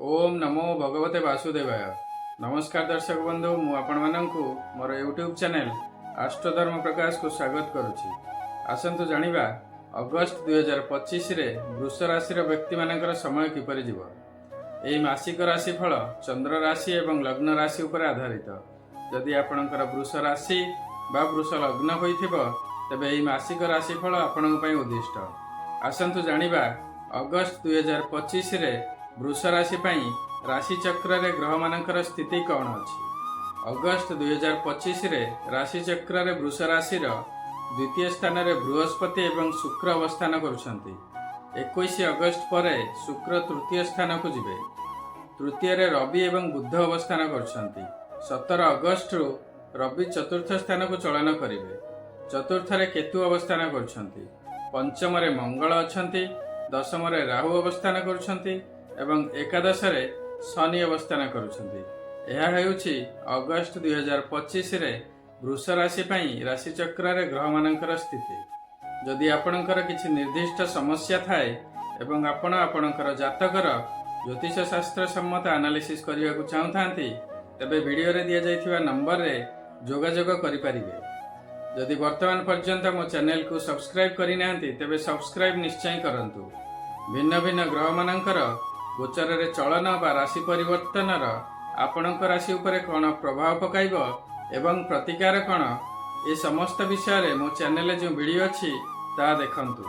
ओम नमो भगवते वासुदेवाय। नमस्कार दर्शक बंधु, मु आपण माननकु मोर यूट्यूब चैनल आष्टधर्म प्रकाश को स्वागत करुछि। आसंतु जानिबा अगस्त 2025 रे वृष राशि व्यक्ति मानकर समय किपरि जीव। एही मासिक राशिफल चंद्र राशि एवं लग्न राशि उपर आधारित। जदि आपणकर वृष राशि बा वृष लग्न होइथिबो तबे एही मासिक राशिफल आपणक पई उद्दिष्ट। आसंतु जानिबा अगस्त 2025 रे वृष राशि राशि चक्र रे ग्रह मानकर स्थिति कौन अच्छी। अगस्त 2025 रे राशि चक्र रे वृष राशि द्वितीय स्थान रे बृहस्पति एवं शुक्र अवस्थान करुछंती। 21 अगस्त परे शुक्र तृतीय स्थान को जिवे। तृतीय रे रवि एवं बुध अवस्थान करुछंती। 17 अगस्त रु रवि चतुर्थ स्थान को चलन करिवे। चतुर्थ रे केतु अवस्थान करुछंती। पंचम रे मंगल अछंती। दशम रे राहु अवस्थान करुछंती एवं एकादश रे शनि अवस्थान करुछंती। यह हेउछि अगस्त 2025 रे वृष राशि राशि चक्र रे ग्रह मानकर स्थिति। जदि आपणकर किछि निर्दिष्ट समस्या थाए एवं आपण आपणकर जातकर ज्योतिष शास्त्र सम्मत एनालिसिस करिया को चाहतांती तबे वीडियो रे दिया जाइथिबा नंबर रे जोगाजोग करि परिबे। जदि वर्तमान पर्यंत मो चैनल को सब्सक्राइब करि नांती तबे सब्सक्राइब निश्चय करंतु। भिन्न भिन्न ग्रह मानकर गोचर रे चलन बा राशि परिवर्तन आपणक राशि उपरे कौन प्रभाव पकाइब एवं प्रतिकार कौन, ए समस्त विषय रे मो चैनल जो वीडियो अछि ता देखंतु।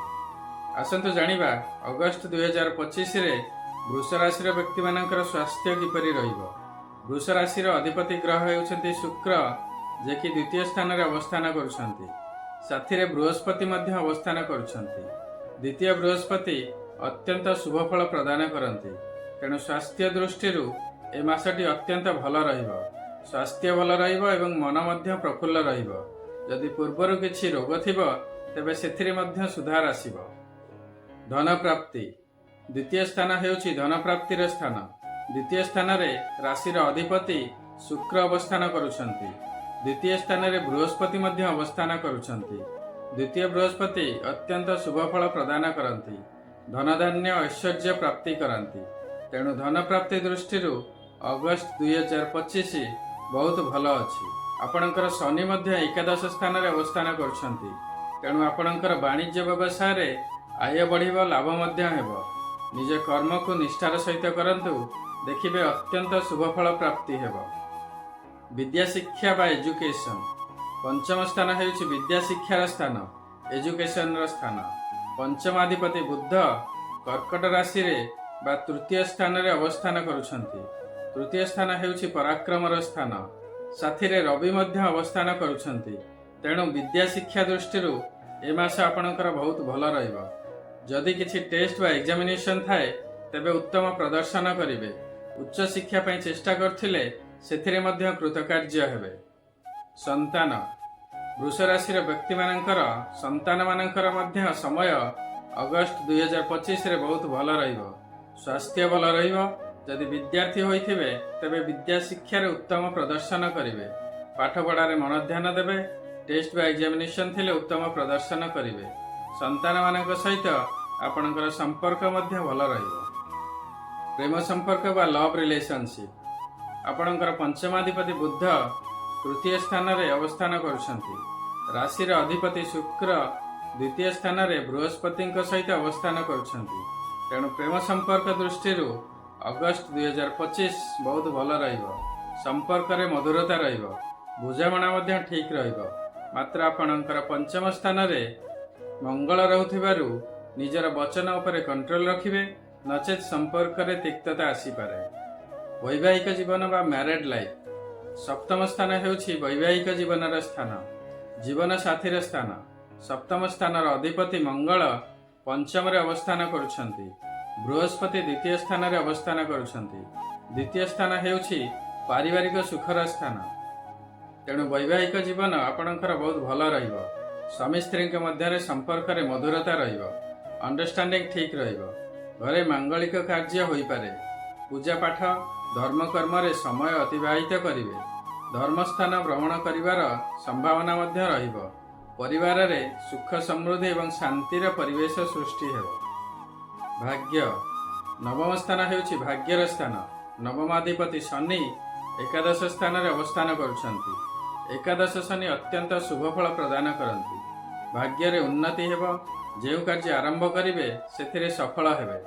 आसंतु जानिबा अगस्त 2025 रे वृष राशि व्यक्ति मानकर स्वास्थ्य किपरि रहिबो। वृष राशि अधिपति ग्रह हेउछंती शुक्र, जे कि द्वितीय स्थान रे अवस्थान करुछंती। साथी रे बृहस्पति मध्य अवस्थान करुछंती। द्वितीय बृहस्पति अत्यंत शुभ फल प्रदान करती। तेणु स्वास्थ्य दृष्टि ए मासटी अत्यंत भल रहिबो। स्वास्थ्य भल रहिबो एवं मन मध्य प्रफुल्ल रहिबो। जदि पूर्वरु किछि रोग थिबो तेबे सेथिरे मध्य सुधार आसीबो। धन प्राप्ति द्वितीय स्थान हेउछि धन प्राप्तिर स्थान। द्वितीय स्थान रे राशिर अधिपति शुक्र अवस्थान करुछंती। द्वितीय स्थान रे बृहस्पति मध्य अवस्थान करुछंती। द्वितीय बृहस्पति अत्यंत शुभ फल प्रदान करती। धनधान्य ऐश्वर्य प्राप्ति करती। तेणु धन प्राप्ति दृष्टि अगस्त 2025 बहुत भल अच्छी। आपणकर शनि मध्य एकादश स्थान रे अवस्थान करछंती। तेणु आपणकर वाणिज्य व्यवसाय रे आय बढ़िबो, लाभ मध्य हेबो। निज कर्म को निष्ठार सहित करंतु, देखिबे अत्यंत शुभ फल प्राप्ति हेबो। विद्या शिक्षा बा एजुकेशन पंचम स्थान हेउछि विद्या शिक्षार स्थान, एजुकेशन र स्थान। पंचमाधिपति बुध कर्कट राशि रे बा तृतीय स्थान रे अवस्थान करुछंती। तृतीय स्थान हेउछि पराक्रमर स्थान। साथी रे रवि मध्य अवस्थान करुछंती। तेणु विद्या शिक्षा दृष्टि ए मास आपणकर बहुत भल रहिबो। जदि किछि टेस्ट बा एग्जामिनेशन थाए तेबे उत्तम प्रदर्शन करिवे। उच्च शिक्षा पई चेष्टा करथिले सेथिरे मध्य कृतकार्य हेबे। संतान वृष राशि व्यक्ति मानकर संतान मानकर मध्य समय अगस्त 2025 रे बहुत भल रहिबो। स्वास्थ्य भल रहिबो। जदि विद्यार्थी होइथिबे तबे विद्या शिक्षा रे उत्तम प्रदर्शन करिवे। पाठ पढ़ारे मन ध्यान देबे। टेस्ट बा एग्जामिनेशन थिले उत्तम प्रदर्शन करिवे। संतान मानक सहित आपणकर संपर्क मध्य भल रहिबो। प्रेम संपर्क बा लव रिलेशनशिप आपणकर पंचमाधिपति बुध तृतीय स्थान रे अवस्थान करुछंती। राशि रे अधिपति शुक्र द्वितीय स्थान रे बृहस्पति सहित अवस्थान करुछंती। तेणु प्रेम संपर्क दृष्टि अगस्त 2025 बहुत भल रहिबो। संपर्क रे मधुरता रहिबो। बुझामणा मध्य ठीक रहिबो। मात्र आपणकर पंचम स्थान रे मंगल रहुथिबारु निजर वचन उपरे कंट्रोल रखिबे, नचेत संपर्क रे तिक्तता आसी पारे। वैवाहिक जीवन बा मैरिड लाइफ सप्तम स्थान हेउछि वैवाहिक जीवनर स्थान, जीवन साथीर स्थान। सप्तम स्थानर अधिपति मंगल पंचम रे अवस्थान करुछंती। बृहस्पति द्वितीय स्थान रे अवस्थान करुछंती। द्वितीय स्थान हेउछि पारिवारिक सुखर स्थान। तेणु वैवाहिक जीवन आपणकर बहुत भल रहिबो। स्वामी स्त्री के मध्य संपर्क रे मधुरता रहिबो। अंडरस्टैंडिंग ठीक रहिबो। घरे मांगलिक कार्य होई पारे। पूजा पाठ धर्म कर्म रे समय अतिबाहित करिवे। धर्मस्थान भ्रमण करिवार संभावना मध्य रहिबो। परिवार रे सुख समृद्धि एवं शांतिर परिवेश सृष्टि हेबो। भाग्य ନବମ ସ୍ଥାନ ହେଉଛି ଭାଗ୍ୟର ସ୍ଥାନ। ନବମାଧିପତି ଶନି ଏକାଦଶ ସ୍ଥାନରେ ଅବସ୍ଥାନ କରୁଛନ୍ତି। ଏକାଦଶ ଶନି ଅତ୍ୟନ୍ତ ଶୁଭ ଫଳ ପ୍ରଦାନ କରନ୍ତି। ଭାଗ୍ୟରେ ଉନ୍ନତି ହେବ। ଯେଉଁ କାର୍ଯ୍ୟ ଆରମ୍ଭ କରିବେ ସେଥିରେ ସଫଳ ହେବେ।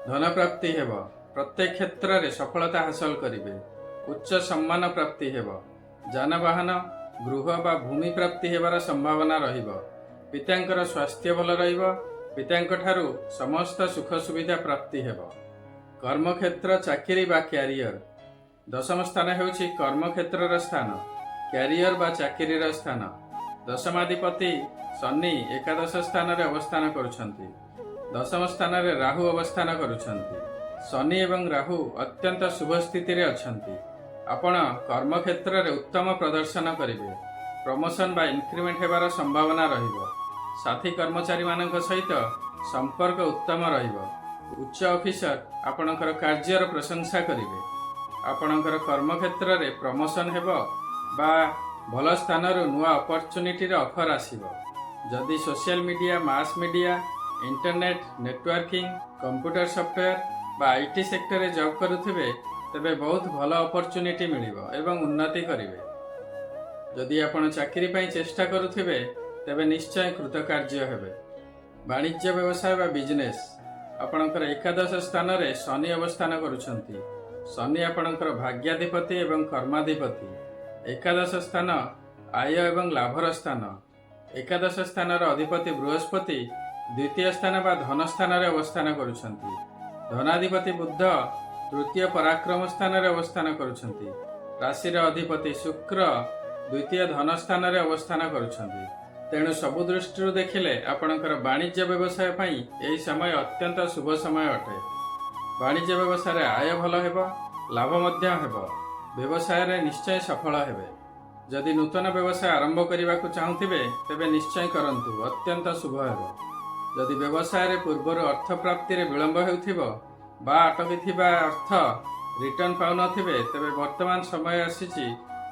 ଧନ ପ୍ରାପ୍ତି ହେବ। ପ୍ରତ୍ୟେକ କ୍ଷେତ୍ରରେ ସଫଳତା ହାସଲ କରିବେ। ଉଚ୍ଚ ସମ୍ମାନ ପ୍ରାପ୍ତି ହେବ। ଯାନବାହନ, ଗୃହ ବା ଭୂମି ପ୍ରାପ୍ତି ହେବାର ସମ୍ଭାବନା ରହିବ। ପିତାଙ୍କର ସ୍ୱାସ୍ଥ୍ୟ ଭଲ ରହିବ। ପିତାଙ୍କ ଠାରୁ ସମସ୍ତ ସୁଖ ସୁବିଧା ପ୍ରାପ୍ତି ହେବ। କର୍ମକ୍ଷେତ୍ର, ଚାକିରି ବା କ୍ୟାରିୟର। ଦଶମ ସ୍ଥାନ ହେଉଛି କର୍ମକ୍ଷେତ୍ରର ସ୍ଥାନ, କ୍ୟାରିୟର ବା ଚାକିରିର ସ୍ଥାନ। ଦଶମାଧିପତି ଶନି ଏକାଦଶ ସ୍ଥାନରେ ଅବସ୍ଥାନ କରୁଛନ୍ତି। ଦଶମ ସ୍ଥାନରେ ରାହୁ ଅବସ୍ଥାନ କରୁଛନ୍ତି। ଶନି ଏବଂ ରାହୁ ଅତ୍ୟନ୍ତ ଶୁଭ ସ୍ଥିତିରେ ଅଛନ୍ତି। ଆପଣ କର୍ମକ୍ଷେତ୍ରରେ ଉତ୍ତମ ପ୍ରଦର୍ଶନ କରିବେ। ପ୍ରମୋସନ ବା ଇନକ୍ରିମେଣ୍ଟ ହେବାର ସମ୍ଭାବନା ରହିବ। ସାଥୀ କର୍ମଚାରୀମାନଙ୍କ ସହିତ ସମ୍ପର୍କ ଉତ୍ତମ ରହିବ। ଉଚ୍ଚ ଅଫିସର ଆପଣଙ୍କର କାର୍ଯ୍ୟର ପ୍ରଶଂସା କରିବେ। ଆପଣଙ୍କର କର୍ମକ୍ଷେତ୍ରରେ ପ୍ରମୋସନ ହେବ ବା ଭଲ ସ୍ଥାନରୁ ନୂଆ ଅପରଚ୍ୟୁନିଟିର ଅଫର ଆସିବ। ଯଦି social media, mass media, internet, networking, computer software ବା ଆଇଟି ସେକ୍ଟରରେ ଜବ୍ କରୁଥିବେ ତେବେ ବହୁତ ଭଲ ଅପରଚ୍ୟୁନିଟି ମିଳିବ ଏବଂ ଉନ୍ନତି କରିବେ। ଯଦି ଆପଣ ଚାକିରି ପାଇଁ ଚେଷ୍ଟା କରୁଥିବେ ତେବେ ନିଶ୍ଚୟ କୃତକାର୍ଯ୍ୟ ହେବେ। ବାଣିଜ୍ୟ, ବ୍ୟବସାୟ ବା ବିଜନେସ୍। ଆପଣଙ୍କର ଏକାଦଶ ସ୍ଥାନରେ ଶନି ଅବସ୍ଥାନ କରୁଛନ୍ତି। ଶନି ଆପଣଙ୍କର ଭାଗ୍ୟାଧିପତି ଏବଂ କର୍ମାଧିପତି। ଏକାଦଶ ସ୍ଥାନ ଆୟ ଏବଂ ଲାଭର ସ୍ଥାନ। ଏକାଦଶ ସ୍ଥାନର ଅଧିପତି ବୃହସ୍ପତି ଦ୍ୱିତୀୟ ସ୍ଥାନ ବା ଧନ ସ୍ଥାନରେ ଅବସ୍ଥାନ କରୁଛନ୍ତି। ଧନାଧିପତି ବୁଧ ତୃତୀୟ ପରାକ୍ରମ ସ୍ଥାନରେ ଅବସ୍ଥାନ କରୁଛନ୍ତି। ରାଶିର ଅଧିପତି ଶୁକ୍ର ଦ୍ୱିତୀୟ ଧନ ସ୍ଥାନରେ ଅବସ୍ଥାନ କରୁଛନ୍ତି। ତେଣୁ ସବୁ ଦୃଷ୍ଟିରୁ ଦେଖିଲେ ଆପଣଙ୍କର ବାଣିଜ୍ୟ ବ୍ୟବସାୟ ପାଇଁ ଏହି ସମୟ ଅତ୍ୟନ୍ତ ଶୁଭ ସମୟ ଅଟେ। ବାଣିଜ୍ୟ ବ୍ୟବସାୟରେ ଆୟ ଭଲ ହେବ, ଲାଭ ମଧ୍ୟ ହେବ। ବ୍ୟବସାୟରେ ନିଶ୍ଚୟ ସଫଳ ହେବେ। ଯଦି ନୂତନ ବ୍ୟବସାୟ ଆରମ୍ଭ କରିବାକୁ ଚାହୁଁଥିବେ ତେବେ ନିଶ୍ଚୟ କରନ୍ତୁ, ଅତ୍ୟନ୍ତ ଶୁଭ ହେବ। ଯଦି ବ୍ୟବସାୟରେ ପୂର୍ବରୁ ଅର୍ଥ ପ୍ରାପ୍ତିରେ ବିଳମ୍ବ ହେଉଥିବ ବା ଅଟକିଥିବା ଅର୍ଥ ରିଟର୍ଣ୍ଣ ପାଉନଥିବେ ତେବେ ବର୍ତ୍ତମାନ ସମୟ ଆସିଛି,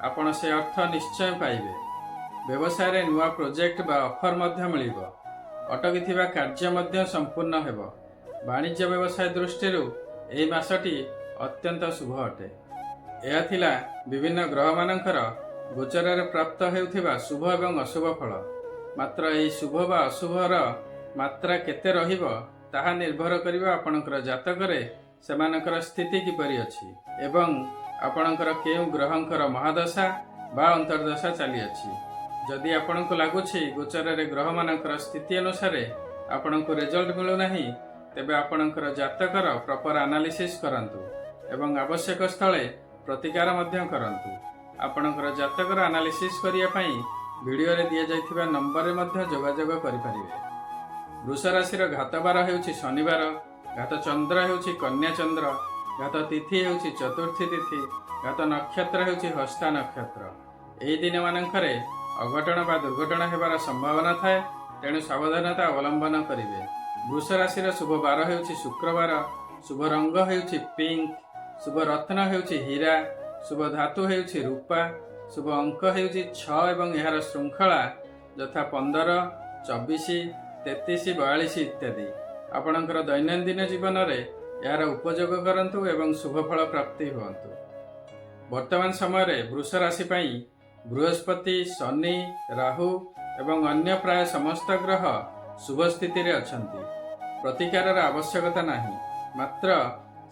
ଆପଣ ସେ ଅର୍ଥ ନିଶ୍ଚୟ ପାଇବେ। ବ୍ୟବସାୟରେ ନୂଆ ପ୍ରୋଜେକ୍ଟ ବା ଅଫର ମଧ୍ୟ ମିଳିବ। ଅଟକିଥିବା କାର୍ଯ୍ୟ ମଧ୍ୟ ସମ୍ପୂର୍ଣ୍ଣ ହେବ। ବାଣିଜ୍ୟ ବ୍ୟବସାୟ ଦୃଷ୍ଟିରୁ ଏହି ମାସଟି ଅତ୍ୟନ୍ତ ଶୁଭ ଅଟେ। ଏହା ଥିଲା ବିଭିନ୍ନ ଗ୍ରହମାନଙ୍କର ଗୋଚରରେ ପ୍ରାପ୍ତ ହେଉଥିବା ଶୁଭ ଏବଂ ଅଶୁଭ ଫଳ। ମାତ୍ର ଏହି ଶୁଭ ବା ଅଶୁଭର ମାତ୍ରା କେତେ ରହିବ ତାହା ନିର୍ଭର କରିବ ଆପଣଙ୍କର ଜାତକରେ ସେମାନଙ୍କର ସ୍ଥିତି କିପରି ଅଛି ଏବଂ ଆପଣଙ୍କର କେଉଁ ଗ୍ରହଙ୍କର ମହାଦଶା ବା ଅନ୍ତର୍ଦଶା ଚାଲିଅଛି। ଯଦି ଆପଣଙ୍କୁ ଲାଗୁଛି ଗୋଚରରେ ଗ୍ରହମାନଙ୍କର ସ୍ଥିତି ଅନୁସାରେ ଆପଣଙ୍କୁ ରେଜଲ୍ଟ ମିଳୁନାହିଁ ତେବେ ଆପଣଙ୍କର ଜାତକର ପ୍ରପର ଆନାଲିସିସ୍ କରନ୍ତୁ ଏବଂ ଆବଶ୍ୟକ ସ୍ଥଳେ ପ୍ରତିକାର ମଧ୍ୟ କରନ୍ତୁ। ଆପଣଙ୍କର ଜାତକର ଆନାଲିସିସ୍ କରିବା ପାଇଁ ଭିଡ଼ିଓରେ ଦିଆଯାଇଥିବା ନମ୍ବରରେ ମଧ୍ୟ ଯୋଗାଯୋଗ କରିପାରିବେ। ବୃଷ ରାଶିର ଘାତବାର ହେଉଛି ଶନିବାର, ଘାତ ଚନ୍ଦ୍ର ହେଉଛି କନ୍ୟା ଚନ୍ଦ୍ର, ଘାତ ତିଥି ହେଉଛି ଚତୁର୍ଥୀ ତିଥି, ଘାତ ନକ୍ଷତ୍ର ହେଉଛି ହସ୍ତା ନକ୍ଷତ୍ର। ଏହି ଦିନମାନଙ୍କରେ ଅଘଟଣ ବା ଦୁର୍ଘଟଣା ହେବାର ସମ୍ଭାବନା ଥାଏ, ତେଣୁ ସାବଧାନତା ଅବଲମ୍ବନ କରିବେ। ବୃଷ ରାଶିର ଶୁଭ ବାର ହେଉଛି ଶୁକ୍ରବାର, ଶୁଭ ରଙ୍ଗ ହେଉଛି ପିଙ୍କ, ଶୁଭ ରତ୍ନ ହେଉଛି ହୀରା, ଶୁଭ ଧାତୁ ହେଉଛି ରୂପା, ଶୁଭ ଅଙ୍କ ହେଉଛି 6 ଏବଂ ଏହାର ଶୃଙ୍ଖଳା ଯଥା 15, 24, 33, 42 ଇତ୍ୟାଦି। ଆପଣଙ୍କର ଦୈନନ୍ଦିନ ଜୀବନରେ ଏହାର ଉପଯୋଗ କରନ୍ତୁ ଏବଂ ଶୁଭଫଳ ପ୍ରାପ୍ତି ହୁଅନ୍ତୁ। ବର୍ତ୍ତମାନ ସମୟରେ ବୃଷ ରାଶି ପାଇଁ ବୃହସ୍ପତି, ଶନି, ରାହୁ ଏବଂ ଅନ୍ୟ ପ୍ରାୟ ସମସ୍ତ ଗ୍ରହ ଶୁଭ ସ୍ଥିତିରେ ଅଛନ୍ତି। ପ୍ରତିକାରର ଆବଶ୍ୟକତା ନାହିଁ, ମାତ୍ର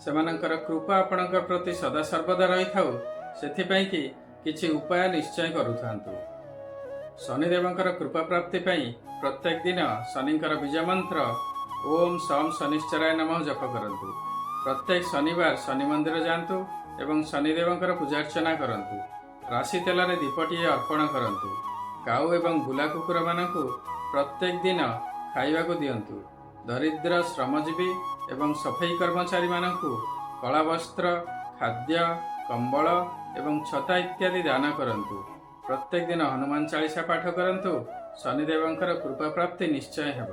ସେମାନଙ୍କର କୃପା ଆପଣଙ୍କ ପ୍ରତି ସଦାସର୍ବଦା ରହିଥାଉ, ସେଥିପାଇଁ କି କିଛି ଉପାୟ ନିଶ୍ଚୟ କରୁଥାନ୍ତୁ। ଶନିଦେବଙ୍କର କୃପା ପ୍ରାପ୍ତି ପାଇଁ ପ୍ରତ୍ୟେକ ଦିନ ଶନିଙ୍କର ବୀଜ ମନ୍ତ୍ର ଓମ୍ ସମ୍ ଶନିଶ୍ଚରାୟ ନମଃ ଜପ କରନ୍ତୁ। ପ୍ରତ୍ୟେକ ଶନିବାର ଶନି ମନ୍ଦିର ଯାଆନ୍ତୁ ଏବଂ ଶନିଦେବଙ୍କର ପୂଜାର୍ଚ୍ଚନା କରନ୍ତୁ। ରାଶି ତେଲରେ ଦୀପଟିଏ ଅର୍ପଣ କରନ୍ତୁ। କାଉ ଏବଂ ବୁଲା କୁକୁରମାନଙ୍କୁ ପ୍ରତ୍ୟେକ ଦିନ ଖାଇବାକୁ ଦିଅନ୍ତୁ। ଦରିଦ୍ର, ଶ୍ରମଜୀବୀ ଏବଂ ସଫେଇ କର୍ମଚାରୀମାନଙ୍କୁ କଳା ବସ୍ତ୍ର, ଖାଦ୍ୟ, କମ୍ବଳ ଏବଂ ଛତା ଇତ୍ୟାଦି ଦାନ କରନ୍ତୁ। ପ୍ରତ୍ୟେକ ଦିନ ହନୁମାନ ଚାଳିଶା ପାଠ କରନ୍ତୁ। ଶନିଦେବଙ୍କର କୃପା ପ୍ରାପ୍ତି ନିଶ୍ଚୟ ହେବ।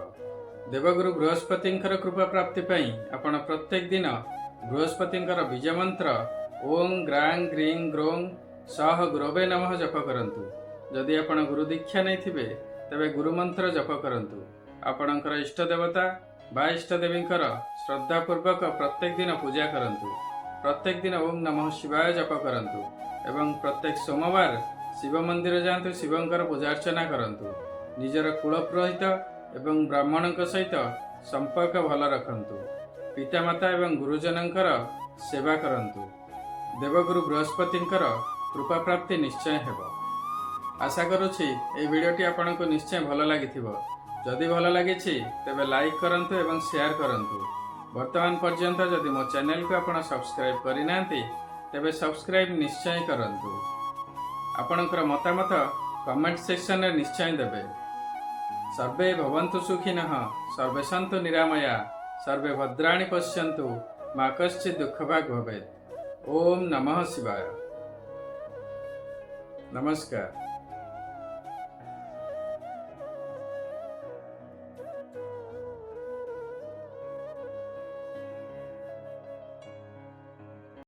ଦେବଗୁରୁ ବୃହସ୍ପତିଙ୍କର କୃପା ପ୍ରାପ୍ତି ପାଇଁ ଆପଣ ପ୍ରତ୍ୟେକ ଦିନ ବୃହସ୍ପତିଙ୍କର ବୀଜ ମନ୍ତ୍ର ଓଂ ଗ୍ରାଂ ଗ୍ରିଂ ଗ୍ରୋଂ ସହ ଗୁରବେ ନମଃ ଜପ କରନ୍ତୁ। ଯଦି ଆପଣ ଗୁରୁ ଦୀକ୍ଷା ନେଇଥିବେ ତେବେ ଗୁରୁମନ୍ତ୍ର ଜପ କରନ୍ତୁ। ଆପଣଙ୍କର ଇଷ୍ଟ ଦେବତା बा इष्टदेवींकर श्रद्धापूर्वक प्रत्येक दिन पूजा करंतु। प्रत्येक दिन ओम नमः शिवाय जप करंतु एवं प्रत्येक सोमवार शिव मंदिर जातु शिवंकर पूजा अर्चना करंतु। निजर कुल पुरोहित एवं ब्राह्मणक सहित संपर्क भल रखंतु। पितामाता एवं गुरुजनंकर सेवा करंतु। देवगुरु बृहस्पतिंकर कृपा प्राप्ति निश्चय हेबो। आशा करुछि ए वीडियोटी आपनको निश्चय भल लागिथिबो। जदि भल लागिछि तेबे लाइक करंतु एवं शेयर करंतु। वर्तमान पर्यंत जदि मो चैनल को आपण सब्सक्राइब करिनांती तेबे सब्सक्राइब निश्चय करंतु। आपणकर मतामत कमेंट सेक्शन रे निश्चय देबे। सर्वे भवन्तु सुखिनः, सर्वे सन्तु निरामया, सर्वे भद्राणि पश्यन्तु, मा कश्चित् दुःखभाग् भवेत्। ओम नमः शिवाय। नमस्कार।